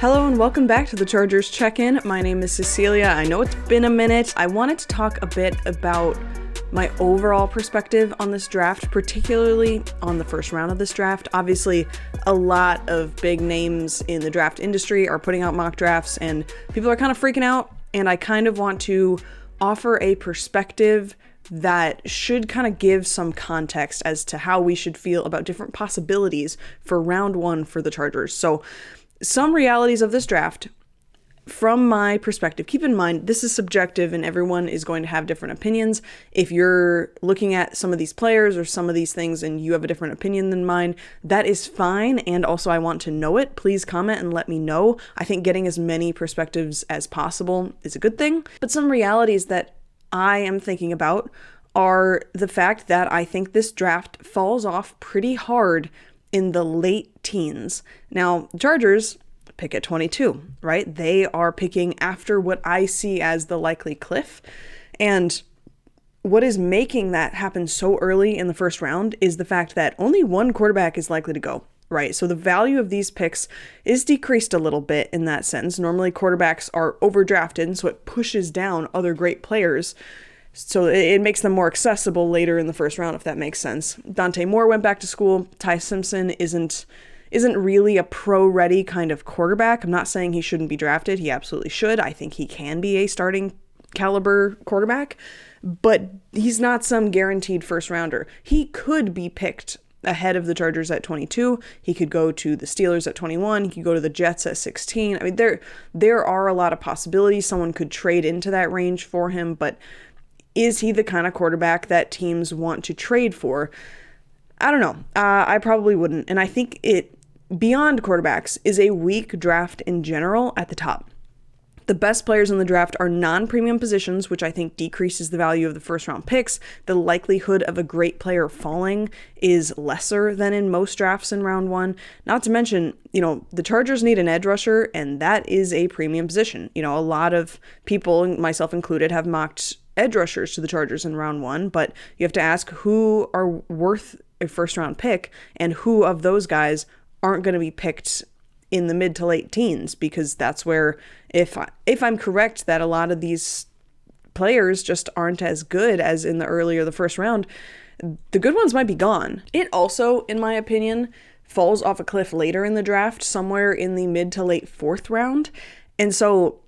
Hello and welcome back to the Chargers Check-In. My name is Cecilia. I know it's been a minute. I wanted to talk a bit about my overall perspective on this draft, particularly on the first round of this draft. Obviously, a lot of big names in the draft industry are putting out mock drafts and people are kind of freaking out, and I kind of want to offer a perspective that should kind of give some context as to how we should feel about different possibilities for round one for the Chargers. So some realities of this draft from my perspective. Keep in mind, this is subjective and everyone is going to have different opinions. If you're looking at some of these players or some of these things and you have a different opinion than mine, that is fine. And also I want to know it. Please comment and let me know. I think getting as many perspectives as possible is a good thing. But some realities that I am thinking about are the fact that I think this draft falls off pretty hard in the late teens. Now, Chargers pick at 22, right? They are picking after what I see as the likely cliff. And what is making that happen so early in the first round is the fact that only one quarterback is likely to go, right? So the value of these picks is decreased a little bit in that sense. Normally quarterbacks are overdrafted, so it pushes down other great players. So it makes them more accessible later in the first round, if that makes sense. Dante Moore went back to school. Ty Simpson isn't really a pro-ready kind of quarterback. I'm not saying he shouldn't be drafted. He absolutely should. I think he can be a starting caliber quarterback, but he's not some guaranteed first rounder. He could be picked ahead of the Chargers at 22. He could go to the Steelers at 21. He could go to the Jets at 16. I mean, there are a lot of possibilities. Someone could trade into that range for him, but is he the kind of quarterback that teams want to trade for? I don't know. I probably wouldn't. And I think it, beyond quarterbacks, is a weak draft in general at the top. The best players in the draft are non-premium positions, which I think decreases the value of the first round picks. The likelihood of a great player falling is lesser than in most drafts in round one. Not to mention, the Chargers need an edge rusher, and that is a premium position. A lot of people, myself included, have mocked edge rushers to the Chargers in round one, but you have to ask who are worth a first round pick and who of those guys aren't going to be picked in the mid to late teens, because that's where, if I'm correct that a lot of these players just aren't as good as in the earlier the first round, the good ones might be gone. It also, in my opinion, falls off a cliff later in the draft, somewhere in the mid to late fourth round. And so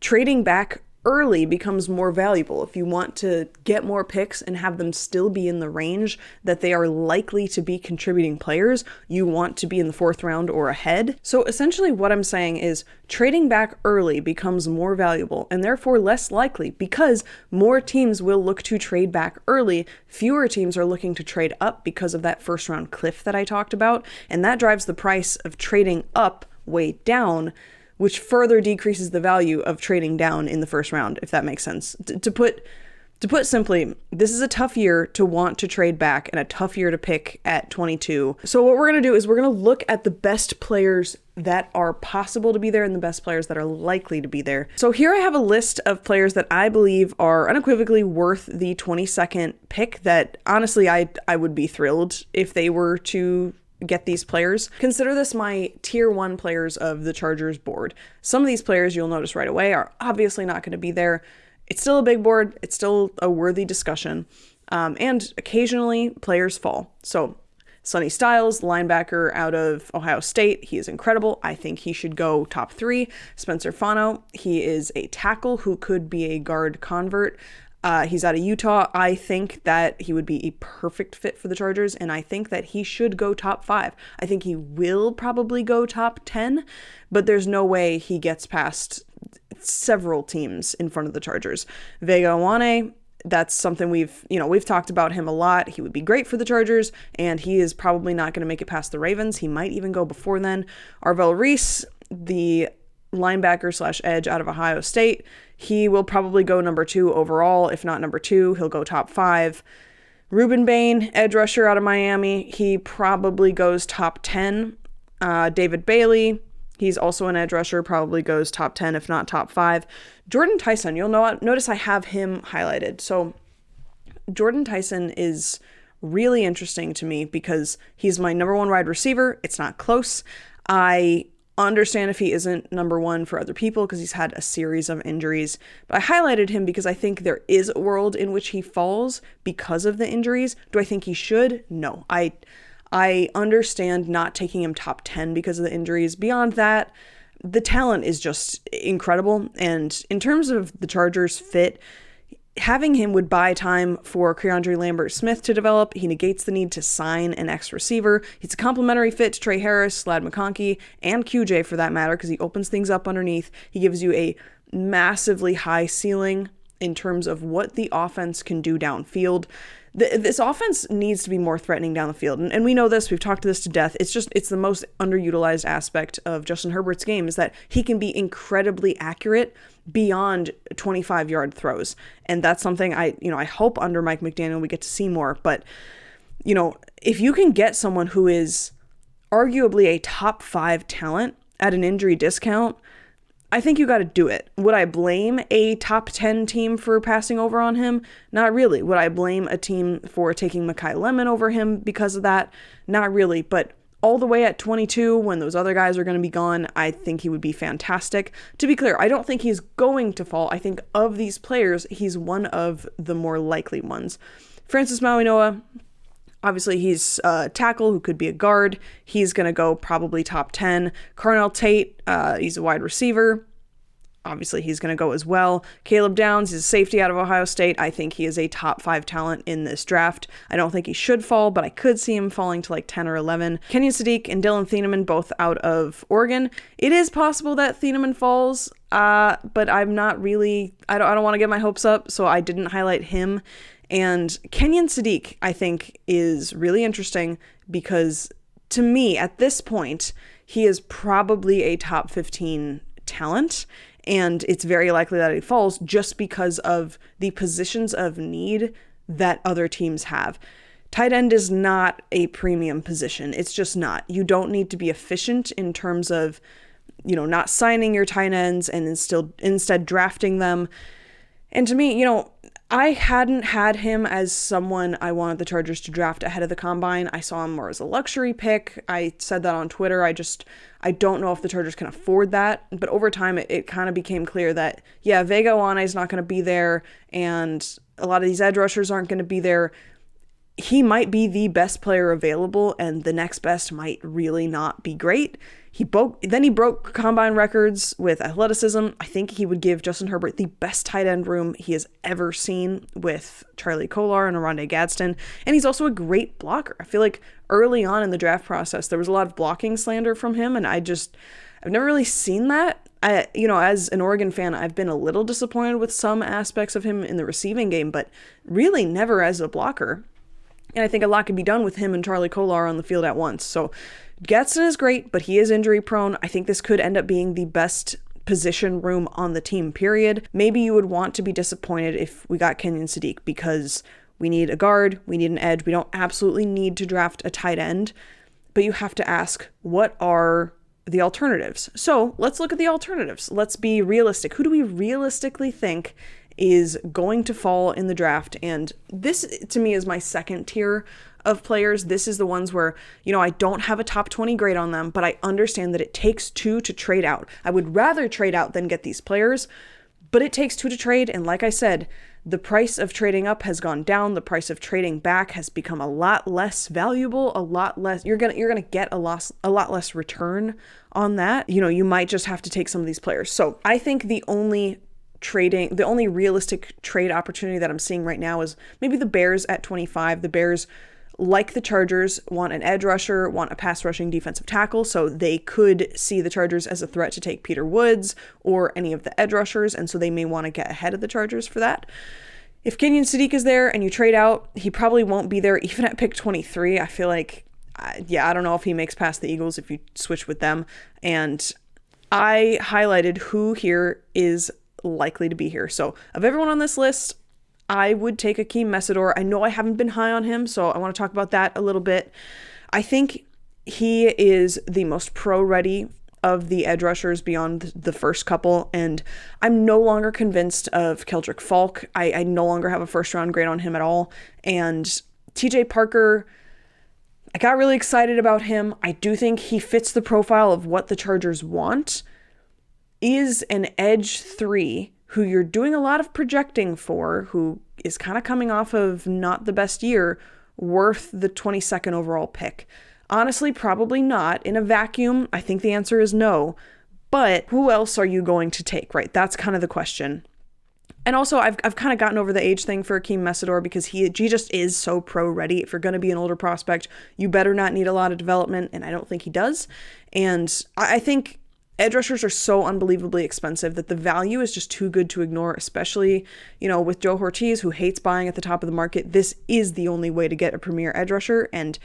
trading back early becomes more valuable. If you want to get more picks and have them still be in the range that they are likely to be contributing players, you want to be in the fourth round or ahead. So essentially what I'm saying is trading back early becomes more valuable and therefore less likely, because more teams will look to trade back early. Fewer teams are looking to trade up because of that first round cliff that I talked about, and that drives the price of trading up way down, which further decreases the value of trading down in the first round, if that makes sense. To put simply, this is a tough year to want to trade back and a tough year to pick at 22. So what we're going to do is we're going to look at the best players that are possible to be there and the best players that are likely to be there. So here I have a list of players that I believe are unequivocally worth the 22nd pick, that honestly I would be thrilled if they were to get these players. Consider this my tier 1 players of the Chargers board. Some of these players, you'll notice right away, are obviously not going to be there. It's still a big board. It's still a worthy discussion. And occasionally players fall. So Sonny Styles, linebacker out of Ohio State. He is incredible. I think he should go top 3. Spencer Fano, he is a tackle who could be a guard convert. He's out of Utah. I think that he would be a perfect fit for the Chargers, and I think that he should go top 5. I think he will probably go top 10, but there's no way he gets past several teams in front of the Chargers. Vega Ioane, that's something we've talked about him a lot. He would be great for the Chargers, and he is probably not going to make it past the Ravens. He might even go before then. Arvell Reese, the linebacker / edge out of Ohio State. He will probably go number 2 overall. If not number 2, he'll go top 5. Ruben Bain, edge rusher out of Miami. He probably goes top 10. David Bailey, he's also an edge rusher, probably goes top 10, if not top 5. Jordan Tyson, you'll notice I have him highlighted. So Jordan Tyson is really interesting to me because he's my number 1 wide receiver. It's not close. I understand if he isn't number one for other people because he's had a series of injuries. But I highlighted him because I think there is a world in which he falls because of the injuries. Do I think he should? No. I understand not taking him top 10 because of the injuries. Beyond that, the talent is just incredible. And in terms of the Chargers' fit, having him would buy time for Keandre Lambert-Smith to develop. He negates the need to sign an ex-receiver. He's a complementary fit to Trey Harris, Ladd McConkey, and QJ for that matter, because he opens things up underneath. He gives you a massively high ceiling in terms of what the offense can do downfield. This offense needs to be more threatening down the field. And we know this, we've talked this to death. It's the most underutilized aspect of Justin Herbert's game is that he can be incredibly accurate beyond 25-yard throws. And that's something I hope under Mike McDaniel we get to see more. But, if you can get someone who is arguably a top 5 talent at an injury discount, I think you got to do it. Would I blame a top 10 team for passing over on him? Not really. Would I blame a team for taking Mekhi Lemon over him because of that? Not really. But all the way at 22, when those other guys are going to be gone, I think he would be fantastic. To be clear, I don't think he's going to fall. I think of these players, he's one of the more likely ones. Francis Mauigoa, obviously, he's a tackle who could be a guard. He's going to go probably top 10. Carnell Tate, he's a wide receiver. Obviously, he's going to go as well. Caleb Downs, he's a safety out of Ohio State. I think he is a top 5 talent in this draft. I don't think he should fall, but I could see him falling to like 10 or 11. Kenyon Sadiq and Dylan Thieneman, both out of Oregon. It is possible that Thieneman falls, but I'm not really, I don't want to get my hopes up, so I didn't highlight him. And Kenyon Sadiq, I think, is really interesting because to me, at this point, he is probably a top 15 talent. And it's very likely that he falls just because of the positions of need that other teams have. Tight end is not a premium position. It's just not. You don't need to be efficient in terms of, not signing your tight ends and instead drafting them. And to me, I hadn't had him as someone I wanted the Chargers to draft ahead of the combine. I saw him more as a luxury pick. I said that on Twitter. I don't know if the Chargers can afford that. But over time, it kind of became clear that, Vega Ioane is not going to be there, and a lot of these edge rushers aren't going to be there. He might be the best player available, and the next best might really not be great. He broke combine records with athleticism. I think he would give Justin Herbert the best tight end room he has ever seen with Charlie Kolar and Oronde Gadsden. And he's also a great blocker. I feel like early on in the draft process, there was a lot of blocking slander from him. And I've never really seen that. As an Oregon fan, I've been a little disappointed with some aspects of him in the receiving game, but really never as a blocker. And I think a lot can be done with him and Charlie Kolar on the field at once. So Gadsden is great, but he is injury prone. I think this could end up being the best position room on the team, period. Maybe you would want to be disappointed if we got Kenyon Sadiq because we need a guard, we need an edge. We don't absolutely need to draft a tight end, but you have to ask, what are the alternatives? So let's look at the alternatives. Let's be realistic. Who do we realistically think is going to fall in the draft? And this, to me, is my second tier of players. This is the ones where, I don't have a top 20 grade on them, but I understand that it takes 2 to trade out. I would rather trade out than get these players, but it takes 2 to trade. And like I said, the price of trading up has gone down. The price of trading back has become a lot less valuable, a lot less. You're gonna get a lot less return on that. You might just have to take some of these players. So I think the only realistic trade opportunity that I'm seeing right now is maybe the Bears at 25. The Bears, like the Chargers, want an edge rusher, want a pass rushing defensive tackle, so they could see the Chargers as a threat to take Peter Woods or any of the edge rushers, and so they may want to get ahead of the Chargers for that. If Kenyon Sadiq is there and you trade out, he probably won't be there even at pick 23. I feel like, I don't know if he makes past the Eagles if you switch with them. And I highlighted who here is likely to be here. So of everyone on this list, I would take Akeem Mesidor. I know I haven't been high on him, so I want to talk about that a little bit. I think he is the most pro-ready of the edge rushers beyond the first couple, and I'm no longer convinced of Keldrick Falk. I no longer have a first-round grade on him at all. And TJ Parker, I got really excited about him. I do think he fits the profile of what the Chargers want. Is an edge 3 who you're doing a lot of projecting for, who is kind of coming off of not the best year, worth the 22nd overall pick? Honestly, probably not. In a vacuum, I think the answer is no. But who else are you going to take, right? That's kind of the question. And also, I've kind of gotten over the age thing for Akeem Messidor because he just is so pro-ready. If you're going to be an older prospect, you better not need a lot of development, and I don't think he does. And I think edge rushers are so unbelievably expensive that the value is just too good to ignore, especially, with Joe Ortiz, who hates buying at the top of the market. This is the only way to get a premier edge rusher, and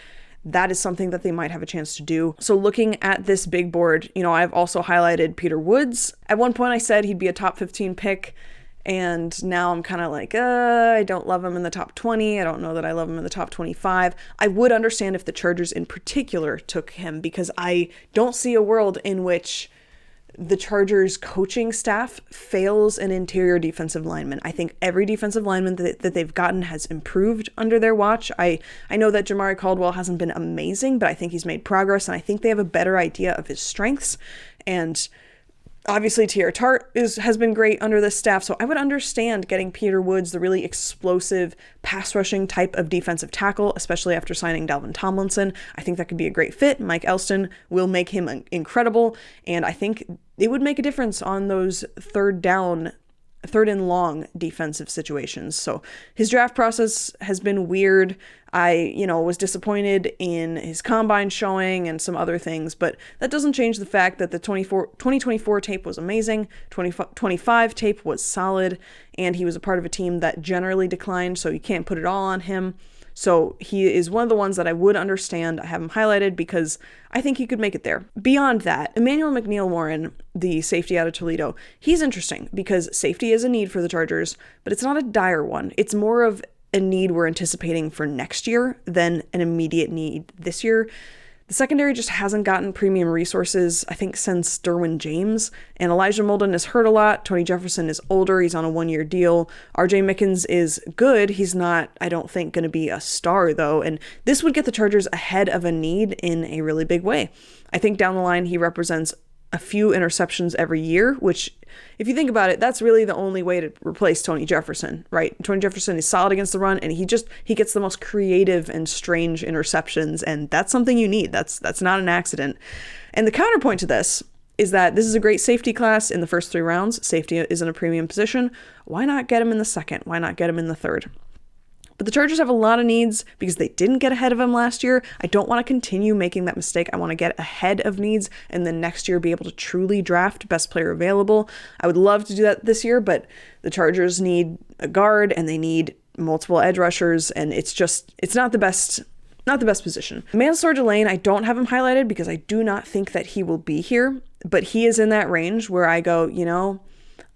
that is something that they might have a chance to do. So looking at this big board, I've also highlighted Peter Woods. At one point I said he'd be a top 15 pick, and now I'm kind of like, I don't love him in the top 20. I don't know that I love him in the top 25. I would understand if the Chargers in particular took him, because I don't see a world in which the Chargers coaching staff fails an interior defensive lineman. I think every defensive lineman that they've gotten has improved under their watch. I know that Jamari Caldwell hasn't been amazing, but I think he's made progress, and I think they have a better idea of his strengths. And obviously, T.R. Tart has been great under this staff, so I would understand getting Peter Woods, the really explosive pass-rushing type of defensive tackle, especially after signing Dalvin Tomlinson. I think that could be a great fit. Mike Elston will make him incredible, and I think it would make a difference on those third and long defensive situations. So his draft process has been weird. I, was disappointed in his combine showing and some other things, but that doesn't change the fact that the 2024 tape was amazing, 2025 tape was solid, and he was a part of a team that generally declined, so you can't put it all on him. So he is one of the ones that I would understand. I have him highlighted because I think he could make it there. Beyond that, Emmanuel McNeil-Warren, the safety out of Toledo, he's interesting because safety is a need for the Chargers, but it's not a dire one. It's more of a need we're anticipating for next year than an immediate need this year. The secondary just hasn't gotten premium resources, I think, since Derwin James. And Elijah Molden is hurt a lot. Tony Jefferson is older. He's on a 1-year deal. RJ Mickens is good. He's not, I don't think, going to be a star, though. And this would get the Chargers ahead of a need in a really big way. I think down the line, he represents a few interceptions every year, which, if you think about it, that's really the only way to replace Tony Jefferson, right? Tony Jefferson is solid against the run, and he gets the most creative and strange interceptions, and that's something you need. That's not an accident. And the counterpoint to this is that this is a great safety class in the first 3 rounds. Safety is in a premium position. Why not get him in the second? Why not get him in the third? But the Chargers have a lot of needs because they didn't get ahead of him last year. I don't want to continue making that mistake. I want to get ahead of needs and then next year be able to truly draft best player available. I would love to do that this year, but the Chargers need a guard and they need multiple edge rushers, and it's not the best position. Mansour Delane, I don't have him highlighted because I do not think that he will be here, but he is in that range where I go,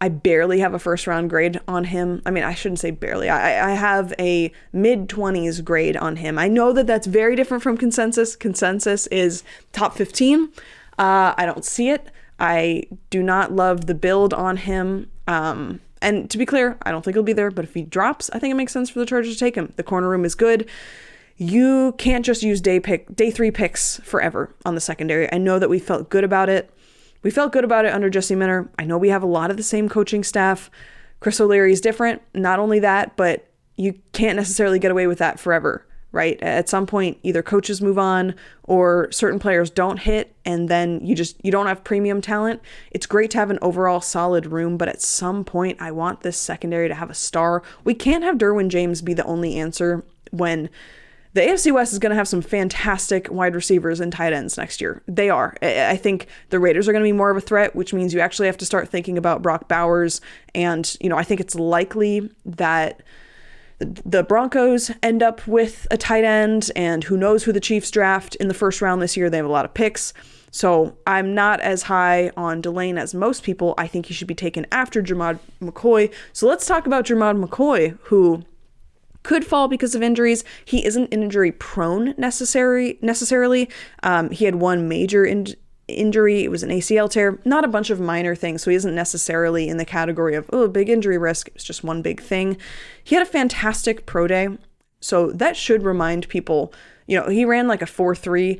I barely have a first round grade on him. I mean, I shouldn't say barely. I have a mid-20s grade on him. I know that that's very different from consensus. Consensus is top 15. I don't see it. I do not love the build on him. And to be clear, I don't think he'll be there, but if he drops, I think it makes sense for the Chargers to take him. The corner room is good. You can't just use day 3 picks forever on the secondary. I know that we felt good about it. We felt good about it under Jesse Minter. I know we have a lot of the same coaching staff. Chris O'Leary is different. Not only that, but you can't necessarily get away with that forever, right? At some point, either coaches move on or certain players don't hit, and then you don't have premium talent. It's great to have an overall solid room, but at some point, I want this secondary to have a star. We can't have Derwin James be the only answer when the AFC West is going to have some fantastic wide receivers and tight ends next year. They are. I think the Raiders are going to be more of a threat, which means you actually have to start thinking about Brock Bowers. And, I think it's likely that the Broncos end up with a tight end, and who knows who the Chiefs draft in the first round this year. They have a lot of picks. So I'm not as high on Delane as most people. I think he should be taken after Jermod McCoy. So let's talk about Jermod McCoy, who could fall because of injuries. He isn't injury prone necessarily. He had one major injury. It was an ACL tear, not a bunch of minor things. So he isn't necessarily in the category of, big injury risk. It was just one big thing. He had a fantastic pro day. So that should remind people, He ran like a 4.3.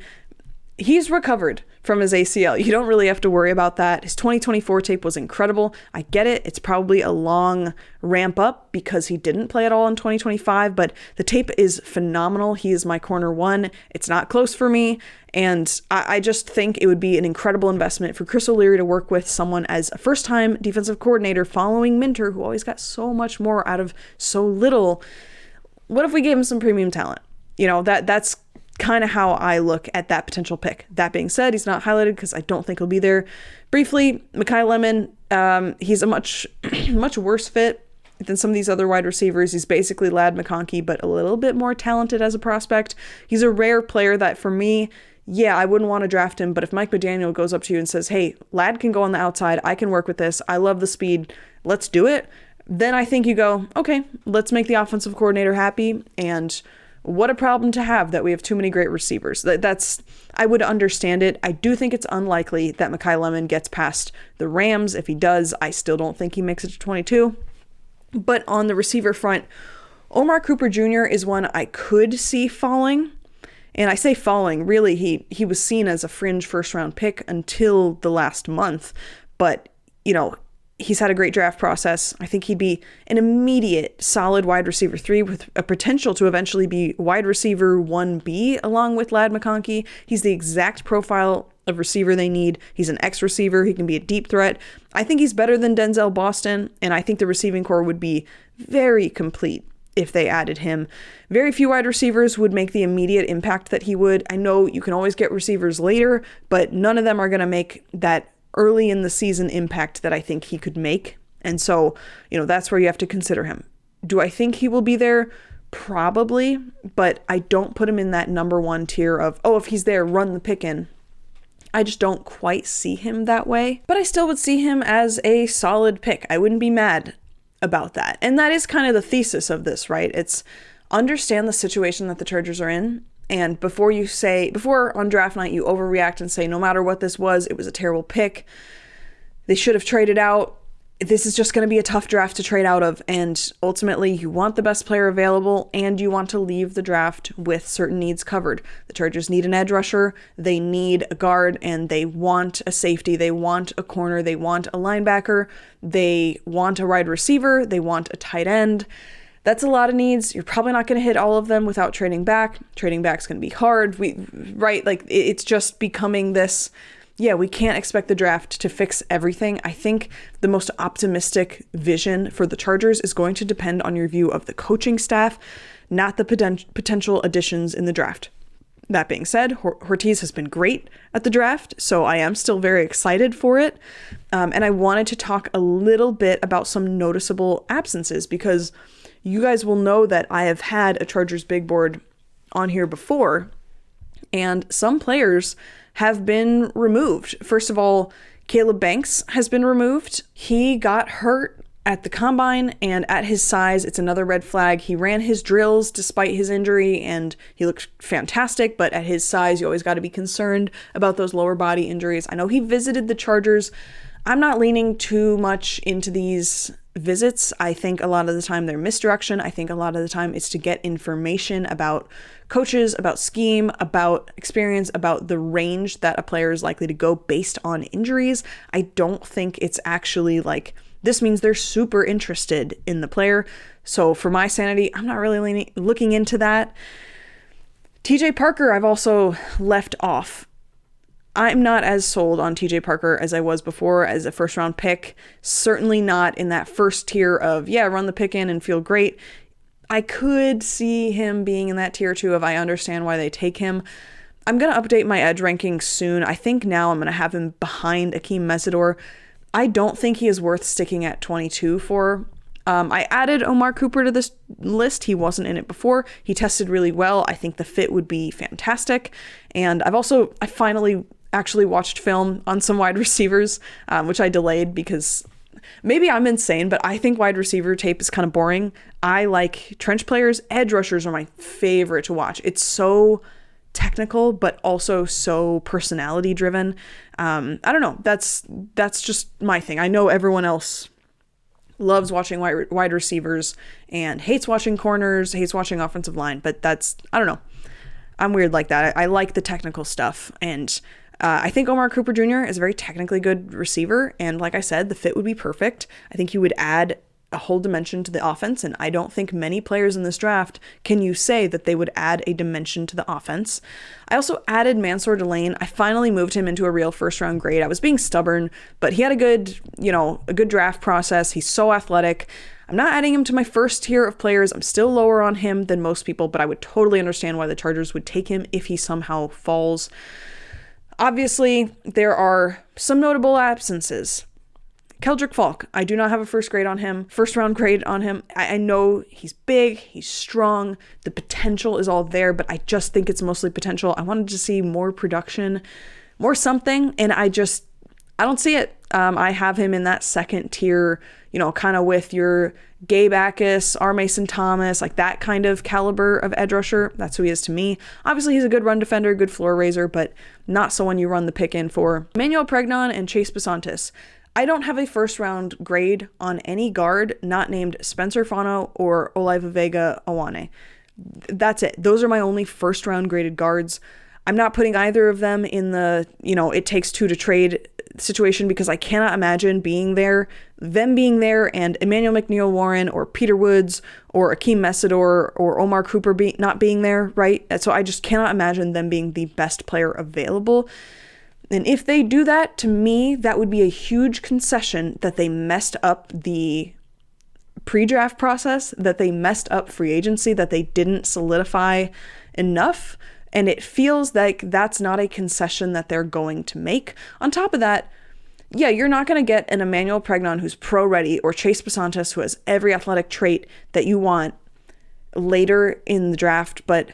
He's recovered from his ACL. You don't really have to worry about that. His 2024 tape was incredible. I get it. It's probably a long ramp up because he didn't play at all in 2025, but the tape is phenomenal. He is my corner one. It's not close for me. And I just think it would be an incredible investment for Chris O'Leary to work with someone as a first-time defensive coordinator following Minter, who always got so much more out of so little. What if we gave him some premium talent? That's kind of how I look at that potential pick. That being said, he's not highlighted because I don't think he'll be there. Briefly, Mekhi Lemon, he's a much worse fit than some of these other wide receivers. He's basically Ladd McConkey, but a little bit more talented as a prospect. He's a rare player that for me, I wouldn't want to draft him, but if Mike McDaniel goes up to you and says, hey, Ladd can go on the outside, I can work with this, I love the speed, let's do it, then I think you go, okay, let's make the offensive coordinator happy, and what a problem to have that we have too many great receivers. I would understand it. I do think it's unlikely that Mekhi Lemon gets past the Rams. If he does, I still don't think he makes it to 22. But on the receiver front, Omar Cooper Jr. is one I could see falling. And I say falling, really, he was seen as a fringe first-round pick until the last month. But, he's had a great draft process. I think he'd be an immediate solid wide receiver 3 with a potential to eventually be wide receiver 1B along with Ladd McConkey. He's the exact profile of receiver they need. He's an X receiver. He can be a deep threat. I think he's better than Denzel Boston, and I think the receiving core would be very complete if they added him. Very few wide receivers would make the immediate impact that he would. I know you can always get receivers later, but none of them are going to make that early in the season impact that I think he could make. And so, that's where you have to consider him. Do I think he will be there? Probably, but I don't put him in that number one tier of, if he's there, run the pick in. I just don't quite see him that way, but I still would see him as a solid pick. I wouldn't be mad about that. And that is kind of the thesis of this, right? It's understand the situation that the Chargers are in. And before on draft night, you overreact and say, no matter what this was, it was a terrible pick. They should have traded out. This is just going to be a tough draft to trade out of. And ultimately, you want the best player available and you want to leave the draft with certain needs covered. The Chargers need an edge rusher. They need a guard and they want a safety. They want a corner. They want a linebacker. They want a wide receiver. They want a tight end. That's a lot of needs. You're probably not going to hit all of them without trading back. Trading back's going to be hard. It's just becoming this, we can't expect the draft to fix everything. I think the most optimistic vision for the Chargers is going to depend on your view of the coaching staff, not the potential additions in the draft. That being said, Ortiz has been great at the draft, so I am still very excited for it. And I wanted to talk a little bit about some noticeable absences because you guys will know that I have had a Chargers big board on here before, and some players have been removed. First of all, Caleb Banks has been removed. He got hurt at the combine, and at his size, it's another red flag. He ran his drills despite his injury, and he looked fantastic, but at his size, you always got to be concerned about those lower body injuries. I know he visited the Chargers. I'm not leaning too much into these visits. I think a lot of the time they're misdirection. I think a lot of the time it's to get information about coaches, about scheme, about experience, about the range that a player is likely to go based on injuries. I don't think it's actually this means they're super interested in the player. So for my sanity, I'm not really looking into that. TJ Parker, I've also left off. I'm not as sold on TJ Parker as I was before as a first round pick. Certainly not in that first tier of, run the pick in and feel great. I could see him being in that tier 2 of I understand why they take him. I'm going to update my edge ranking soon. I think now I'm going to have him behind Akeem Mesidor. I don't think he is worth sticking at 22 for. I added Omar Cooper to this list. He wasn't in it before. He tested really well. I think the fit would be fantastic. And I finally actually watched film on some wide receivers, which I delayed because maybe I'm insane, but I think wide receiver tape is kind of boring. I like trench players. Edge rushers are my favorite to watch. It's so technical, but also so personality driven. I don't know. That's just my thing. I know everyone else loves watching wide receivers and hates watching corners, hates watching offensive line, but I don't know. I'm weird like that. I like the technical stuff. And I think Omar Cooper Jr. is a very technically good receiver. And like I said, the fit would be perfect. I think he would add a whole dimension to the offense. And I don't think many players in this draft can you say that they would add a dimension to the offense. I also added Mansour Delane. I finally moved him into a real first round grade. I was being stubborn, but he had a good draft process. He's so athletic. I'm not adding him to my first tier of players. I'm still lower on him than most people, but I would totally understand why the Chargers would take him if he somehow falls. Obviously, there are some notable absences. Keldrick Falk, I do not have a first round grade on him. I know he's big, he's strong, the potential is all there, but I just think it's mostly potential. I wanted to see more production, more something, and I don't see it. I have him in that second tier, kind of with your Gabe Akis, R. Mason Thomas, like that kind of caliber of edge rusher. That's who he is to me. Obviously, he's a good run defender, good floor raiser, but not someone you run the pick in for. Emmanuel Pregnon and Chase Bisontis. I don't have a first round grade on any guard not named Spencer Fano or Olaiva Vega Awane. That's it. Those are my only first round graded guards. I'm not putting either of them in the, it takes two to trade situation because I cannot imagine them being there and Emmanuel McNeil Warren or Peter Woods or Akeem Messidor or Omar Cooper not being there, right? So I just cannot imagine them being the best player available. And if they do that, to me, that would be a huge concession that they messed up the pre-draft process, that they messed up free agency, that they didn't solidify enough. And it feels like that's not a concession that they're going to make. On top of that, yeah, you're not going to get an Emmanuel Pregnon who's pro-ready or Chase Bisontis who has every athletic trait that you want later in the draft, but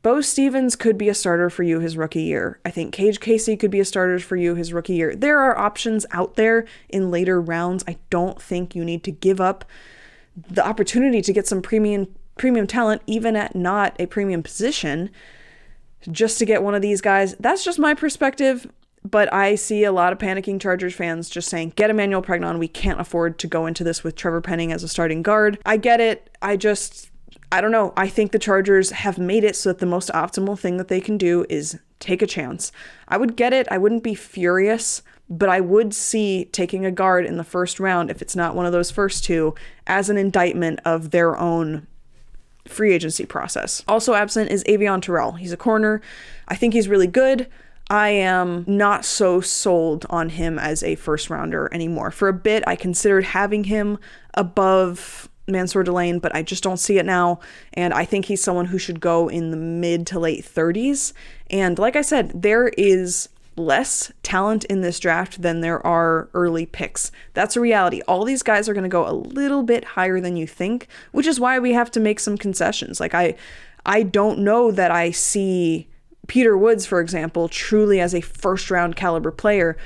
Bo Stevens could be a starter for you his rookie year. I think Cage Casey could be a starter for you his rookie year. There are options out there in later rounds. I don't think you need to give up the opportunity to get some premium talent, even at not a premium position, just to get one of these guys. That's just my perspective, but I see a lot of panicking Chargers fans just saying, get Emmanuel Pregnon. We can't afford to go into this with Trevor Penning as a starting guard. I get it. I don't know. I think the Chargers have made it so that the most optimal thing that they can do is take a chance. I would get it. I wouldn't be furious, but I would see taking a guard in the first round, if it's not one of those first two, as an indictment of their own free agency process. Also absent is Avion Terrell. He's a corner. I think he's really good. I am not so sold on him as a first rounder anymore. For a bit, I considered having him above Mansour Delane, but I just don't see it now. And I think he's someone who should go in the mid to late 30s. And like I said, there is less talent in this draft than there are early picks. That's a reality. All these guys are going to go a little bit higher than you think, which is why we have to make some concessions. Like I don't know that I see Peter Woods, for example, truly as a first round caliber player.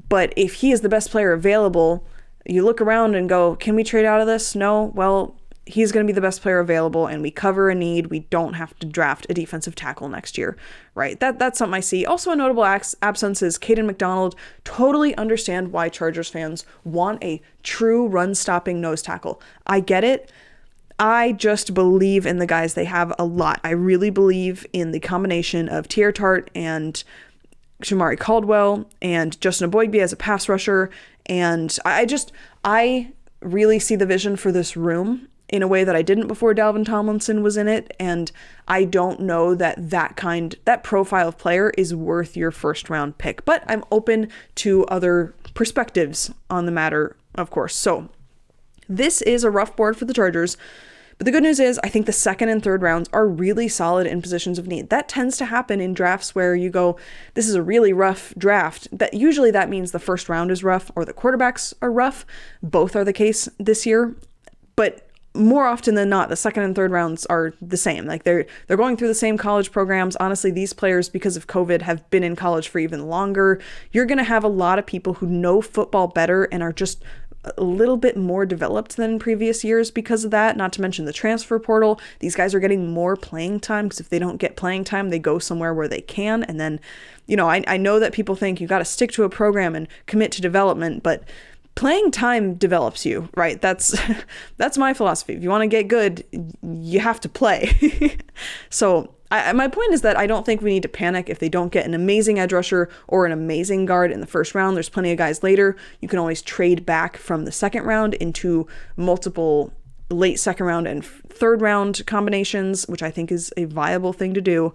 But if he is the best player available, you look around and go, can we trade out of this? No. Well, he's going to be the best player available and we cover a need. We don't have to draft a defensive tackle next year, right? That's something I see. Also a notable absence is Caden McDonald. Totally understand why Chargers fans want a true run-stopping nose tackle. I get it. I just believe in the guys they have a lot. I really believe in the combination of Tier Tart and Shamari Caldwell and Justin Aboigbe as a pass rusher. And I really see the vision for this room in a way that I didn't before Dalvin Tomlinson was in it. And I don't know that profile of player is worth your first round pick, but I'm open to other perspectives on the matter, of course. So this is a rough board for the Chargers. But the good news is I think the second and third rounds are really solid in positions of need. That tends to happen in drafts where you go, this is a really rough draft. Usually that means the first round is rough or the quarterbacks are rough. Both are the case this year. But more often than not, the second and third rounds are the same. Like they're going through the same college programs. Honestly, these players, because of COVID, have been in college for even longer. You're going to have a lot of people who know football better and are just a little bit more developed than in previous years because of that, not to mention the transfer portal. These guys are getting more playing time because if they don't get playing time, they go somewhere where they can. And then, I know that people think you got to stick to a program and commit to development, but playing time develops you, right? That's my philosophy. If you want to get good, you have to play. So My point is that I don't think we need to panic if they don't get an amazing edge rusher or an amazing guard in the first round. There's plenty of guys later. You can always trade back from the second round into multiple late second round and third round combinations, which I think is a viable thing to do.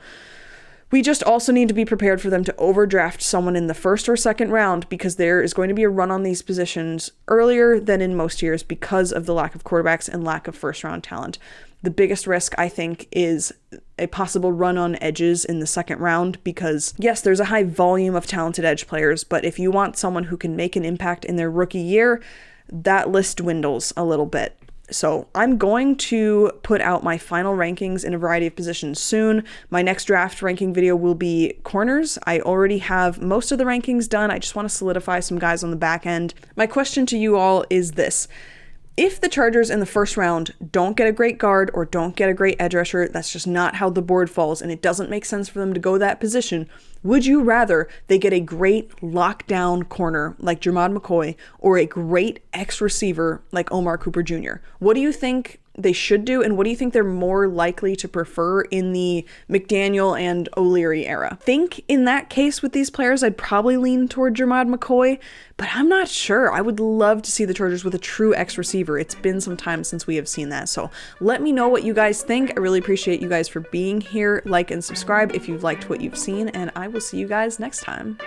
We just also need to be prepared for them to overdraft someone in the first or second round, because there is going to be a run on these positions earlier than in most years because of the lack of quarterbacks and lack of first round talent. The biggest risk, I think, is a possible run on edges in the second round, because yes, there's a high volume of talented edge players, but if you want someone who can make an impact in their rookie year, that list dwindles a little bit. So I'm going to put out my final rankings in a variety of positions soon. My next draft ranking video will be corners. I already have most of the rankings done. I just want to solidify some guys on the back end. My question to you all is this. If the Chargers in the first round don't get a great guard or don't get a great edge rusher, that's just not how the board falls, and it doesn't make sense for them to go that position, would you rather they get a great lockdown corner like Jermod McCoy or a great X receiver like Omar Cooper Jr.? What do you think they should do, and what do you think they're more likely to prefer in the McDaniel and O'Leary era? I think in that case with these players, I'd probably lean toward Jermod McCoy, but I'm not sure. I would love to see the Chargers with a true X receiver. It's been some time since we have seen that, so let me know what you guys think. I really appreciate you guys for being here. Like and subscribe if you've liked what you've seen, and I will see you guys next time.